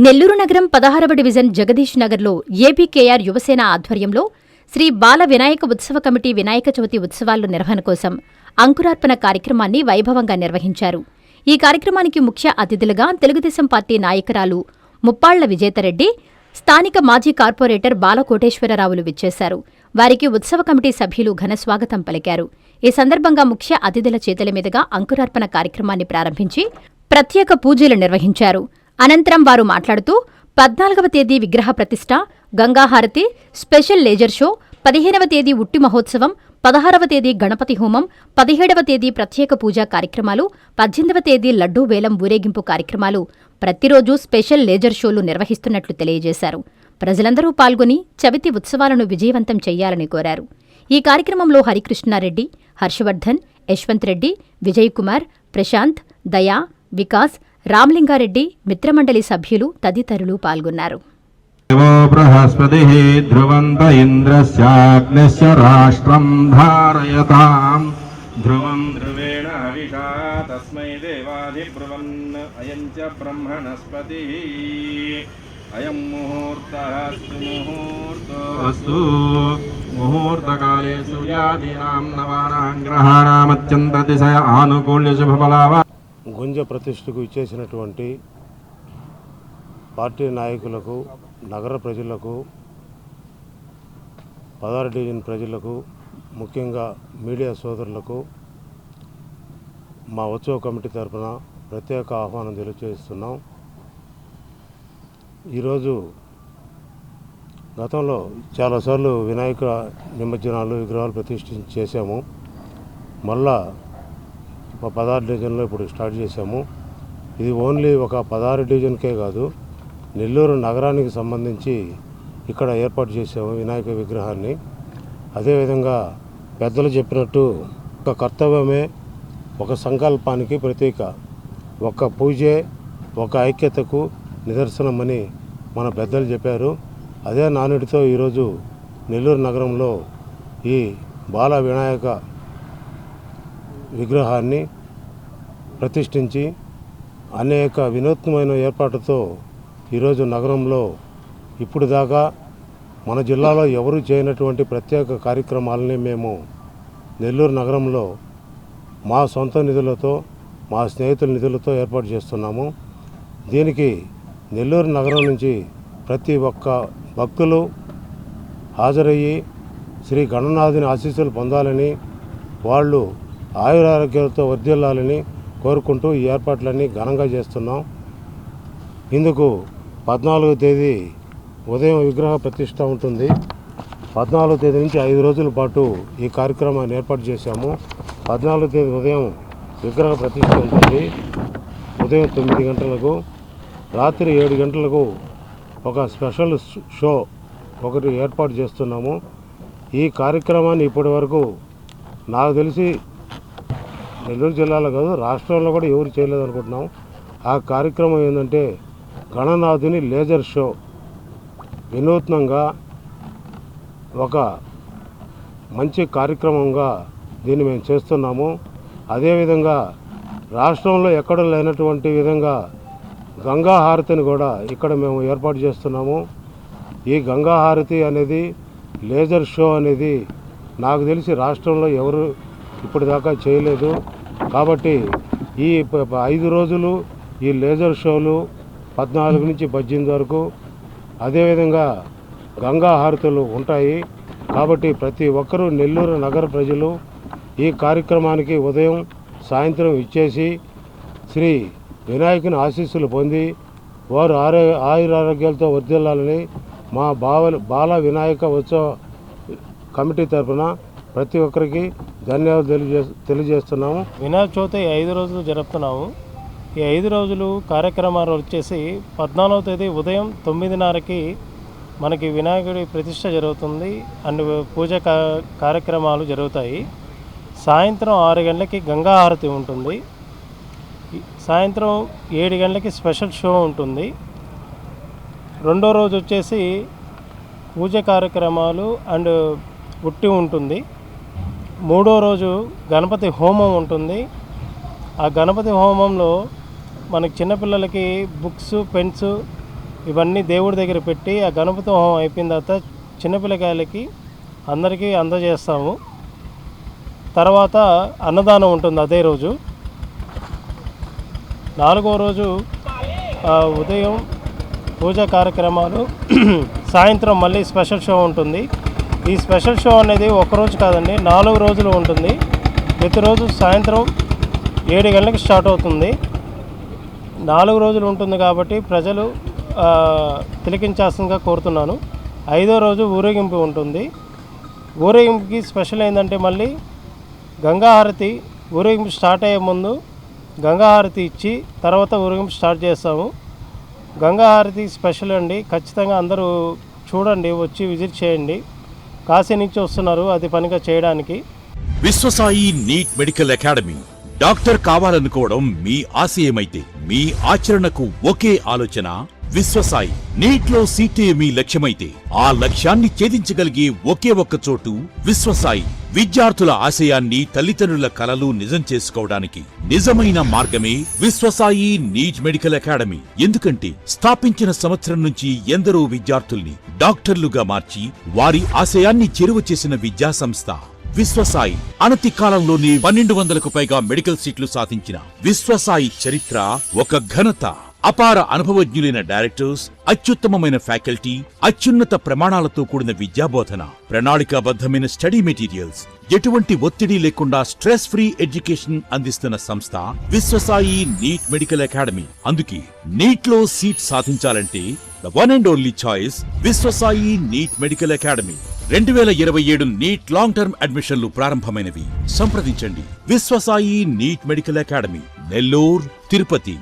నెల్లూరు నగరం 16వ డివిజన్ జగదీష్ నగర్లో ఏపీకేఆర్ యువసేన ఆధ్వర్యంలో శ్రీ బాల వినాయక ఉత్సవ కమిటీ వినాయక చవితి ఉత్సవాల నిర్వహణ కోసం అంకురార్పణ కార్యక్రమాన్ని వైభవంగా నిర్వహించారు. ఈ కార్యక్రమానికి ముఖ్య అతిథులుగా తెలుగుదేశం పార్టీ నాయకురాలు ముప్పాళ్ల విజేతరెడ్డి, స్థానిక మాజీ కార్పొరేటర్ బాలకోటేశ్వరరావులు విచ్చేశారు. వారికి ఉత్సవ కమిటీ సభ్యులు ఘనస్వాగతం పలికారు. ఈ సందర్భంగా ముఖ్య అతిథుల చేతుల మీదుగా అంకురార్పణ కార్యక్రమాన్ని ప్రారంభించి ప్రత్యేక పూజలు నిర్వహించారు. అనంతరం వారు మాట్లాడుతూ 14వ తేదీ విగ్రహ ప్రతిష్ఠ, గంగాహారతి, స్పెషల్ లేజర్ షో, 15వ తేదీ ఉట్టి మహోత్సవం, 16వ తేదీ గణపతి హోమం, 17వ తేదీ ప్రత్యేక పూజా కార్యక్రమాలు, 18వ తేదీ లడ్డూ వేలం ఊరేగింపు కార్యక్రమాలు, ప్రతిరోజు స్పెషల్ లేజర్ షోలు నిర్వహిస్తున్నట్లు తెలియజేశారు. ప్రజలందరూ పాల్గొని చవితి ఉత్సవాలను విజయవంతం చేయాలని కోరారు. ఈ కార్యక్రమంలో హరికృష్ణారెడ్డి, హర్షవర్ధన్, యశ్వంత్ రెడ్డి, విజయ్ కుమార్, ప్రశాంత్, దయా, వికాస్, రామలింగారెడ్డి, మిత్రమండలి సభ్యులు తదితరులు పాల్గొన్నారు. బృహస్పతిః ధ్రువంత ఇంద్రస్యాగ్నిశ్చ రాష్ట్రం ధారయతాం ధ్రువం ధ్రువేణ హవిషా తస్మై దేవాధిబ్రువన్ అయం చ బ్రహ్మణస్పతిః అయం ముహూర్తః సుముహూర్తోస్తు ముహూర్తకాలే సూర్యాదీనాం నవానాం గ్రహాణాం అత్యంతతిశయ ఆనుకూల్య శుభఫలావ. గుంజ ప్రతిష్ఠకు ఇచ్చేసినటువంటి పార్టీ నాయకులకు, నగర ప్రజలకు, 16 డివిజన్ ప్రజలకు, ముఖ్యంగా మీడియా సోదరులకు మా ఉత్సవ కమిటీ తరఫున ప్రత్యేక ఆహ్వానం తెలియజేస్తున్నాం. ఈరోజు గతంలో చాలాసార్లు వినాయక నిమజ్జనాలు, విగ్రహాలు ప్రతిష్ఠించి చేశాము. మళ్ళా 16 డివిజన్లో ఇప్పుడు స్టార్ట్ చేశాము. ఇది ఓన్లీ ఒక 16 డివిజన్కే కాదు, నెల్లూరు నగరానికి సంబంధించి ఇక్కడ ఏర్పాటు చేసాము వినాయక విగ్రహాన్ని. అదేవిధంగా పెద్దలు చెప్పినట్టు ఒక కర్తవ్యమే ఒక సంకల్పానికి ప్రతీక, ఒక పూజే ఒక ఐక్యతకు నిదర్శనమని మన పెద్దలు చెప్పారు. అదే నానుడితో ఈరోజు నెల్లూరు నగరంలో ఈ బాల వినాయక విగ్రహాన్ని ప్రతిష్ఠించి అనేక వినూత్నమైన ఏర్పాటుతో ఈరోజు నగరంలో ఇప్పుడు దాకా మన జిల్లాలో ఎవరూ చేయనటువంటి ప్రత్యేక కార్యక్రమాలని మేము నెల్లూరు నగరంలో మా సొంత నిధులతో, మా స్నేహితుల నిధులతో ఏర్పాటు చేస్తున్నాము. దీనికి నెల్లూరు నగరం నుంచి ప్రతి ఒక్క భక్తులు హాజరయ్యి శ్రీ గణనాథుని ఆశీస్సులు పొందాలని, వాళ్ళు ఆయురారోగ్యాలతో వర్ధిల్లాలని కోరుకుంటూ ఈ ఏర్పాట్లన్నీ ఘనంగా చేస్తున్నాం. ఇందుకు 14వ తేదీ ఉదయం విగ్రహ ప్రతిష్ట ఉంటుంది. 14వ తేదీ నుంచి 5 రోజుల పాటు ఈ కార్యక్రమాన్ని ఏర్పాటు చేశాము. 14వ తేదీ ఉదయం విగ్రహ ప్రతిష్ట ఉంటుంది. ఉదయం 9 గంటలకు, రాత్రి 7 గంటలకు ఒక స్పెషల్ షో ఒకటి ఏర్పాటు చేస్తున్నాము. ఈ కార్యక్రమాన్ని ఇప్పటి వరకు నాకు తెలిసి నెల్లూరు జిల్లాలో కాదు, రాష్ట్రంలో కూడా ఎవరు చేయలేదు అనుకుంటున్నాం. ఆ కార్యక్రమం ఏంటంటే గణనాథుని లేజర్ షో. వినూత్నంగా ఒక మంచి కార్యక్రమంగా దీన్ని మేము చేస్తున్నాము. అదేవిధంగా రాష్ట్రంలో ఎక్కడ లేనటువంటి విధంగా గంగా హారతిని కూడా ఇక్కడ మేము ఏర్పాటు చేస్తున్నాము. ఈ గంగా హారతి అనేది, లేజర్ షో అనేది నాకు తెలిసి రాష్ట్రంలో ఎవరు ఇప్పటిదాకా చేయలేదు. కాబట్టి ఈ 5 రోజులు ఈ లేజర్ షోలు 14 నుంచి 18 వరకు, అదేవిధంగా గంగా హారతులు ఉంటాయి. కాబట్టి ప్రతి ఒక్కరూ నెల్లూరు నగర ప్రజలు ఈ కార్యక్రమానికి ఉదయం, సాయంత్రం ఇచ్చేసి శ్రీ వినాయకుని ఆశీస్సులు పొంది వారు ఆయురారోగ్యాలతో వర్ధిల్లాలని మా బాల వినాయక ఉత్సవ కమిటీ తరఫున ప్రతి ఒక్కరికి ధన్యవాదాలు తెలియజేస్తున్నాము. వినాయక చవితి 5 రోజులు జరుపుతున్నాము. ఈ 5 రోజులు కార్యక్రమాలు వచ్చేసి 14వ తేదీ ఉదయం 9:30కి మనకి వినాయకుడి ప్రతిష్ట జరుగుతుంది. అండ్ పూజ కార్యక్రమాలు జరుగుతాయి. సాయంత్రం 6 గంటలకి గంగా హారతి ఉంటుంది. సాయంత్రం 7 గంటలకి స్పెషల్ షో ఉంటుంది. రెండో రోజు వచ్చేసి పూజ కార్యక్రమాలు అండ్ ఉట్టి ఉంటుంది. మూడో రోజు గణపతి హోమం ఉంటుంది. ఆ గణపతి హోమంలో మనకి చిన్నపిల్లలకి బుక్స్, పెన్స్ ఇవన్నీ దేవుడి దగ్గర పెట్టి ఆ గణపతి హోమం అయిపోయిన తర్వాత చిన్నపిల్లకాయలకి అందరికీ అందజేస్తాము. తర్వాత అన్నదానం ఉంటుంది అదే రోజు. 4వ రోజు ఉదయం పూజా కార్యక్రమాలు, సాయంత్రం మళ్ళీ స్పెషల్ షో ఉంటుంది. ఈ స్పెషల్ షో అనేది ఒక్కరోజు కాదండి, 4 రోజులు ఉంటుంది. ప్రతిరోజు సాయంత్రం 7 గంటలకు స్టార్ట్ అవుతుంది. 4 రోజులు ఉంటుంది కాబట్టి ప్రజలు తిలకించాల్సిందిగా కోరుతున్నాను. 5వ రోజు ఊరేగింపు ఉంటుంది. ఊరేగింపుకి స్పెషల్ ఏంటంటే మళ్ళీ గంగాహారతి, ఊరేగింపు స్టార్ట్ అయ్యే ముందు గంగాహారతి ఇచ్చి తర్వాత ఊరేగింపు స్టార్ట్ చేస్తాము. గంగాహారతి స్పెషల్ అండి, ఖచ్చితంగా అందరూ చూడండి, వచ్చి విజిట్ చేయండి. కాశీ నుంచి వస్తున్నారు అది పనిగా చేయడానికి. Vishwasai NEET medical academy. Doctor కావాలనుకోవడం మీ ఆశయమైతే మీ ఆచరణకు ఒకే ఆలోచన విశ్వసాయి. నీట్లో సీటే మీ లక్ష్యమైతే ఆ లక్ష్యాన్ని ఛేదించగలిగే ఒకే ఒక్క చోటు విశ్వసాయి. విద్యార్థుల ఆశయాన్ని, తల్లిదండ్రుల కలలు నిజం చేసుకోవడానికి నిజమైన మార్గమే విశ్వసాయి నీట్ మెడికల్ అకాడమీ. ఎందుకంటే స్థాపించిన సంవత్సరం నుంచి ఎందరో విద్యార్థుల్ని డాక్టర్లుగా మార్చి వారి ఆశయాన్ని చేరువ చేసిన విద్యా సంస్థ విశ్వసాయి. అనతి కాలంలోనే 1200కు పైగా మెడికల్ సీట్లు సాధించిన విశ్వసాయి చరిత్ర ఒక ఘనత. అపార అనుభవజ్ఞులైన డైరెక్టర్స్, అత్యుత్తమమైన ఫ్యాకల్టీ, అత్యున్నత ప్రమాణాలతో కూడిన విద్యాబోధన, ప్రణాళికాబద్ధమైన స్టడీ మెటీరియల్స్, ఎటువంటి ఒత్తిడి లేకుండా స్ట్రెస్ ఫ్రీ ఎడ్యుకేషన్ అందిస్తున్న సంస్థ విశ్వసాయి నీట్ మెడికల్ అకాడమీ. అందుకే నీట్ లో సీట్ సాధించాలంటే the one and only choice Viswasai NEET medical academy. 2027 NEET long term అడ్మిషన్లు ప్రారంభమైనవి. సంప్రదించండి Viswasai NEET medical academy, Nellore, Tirupati.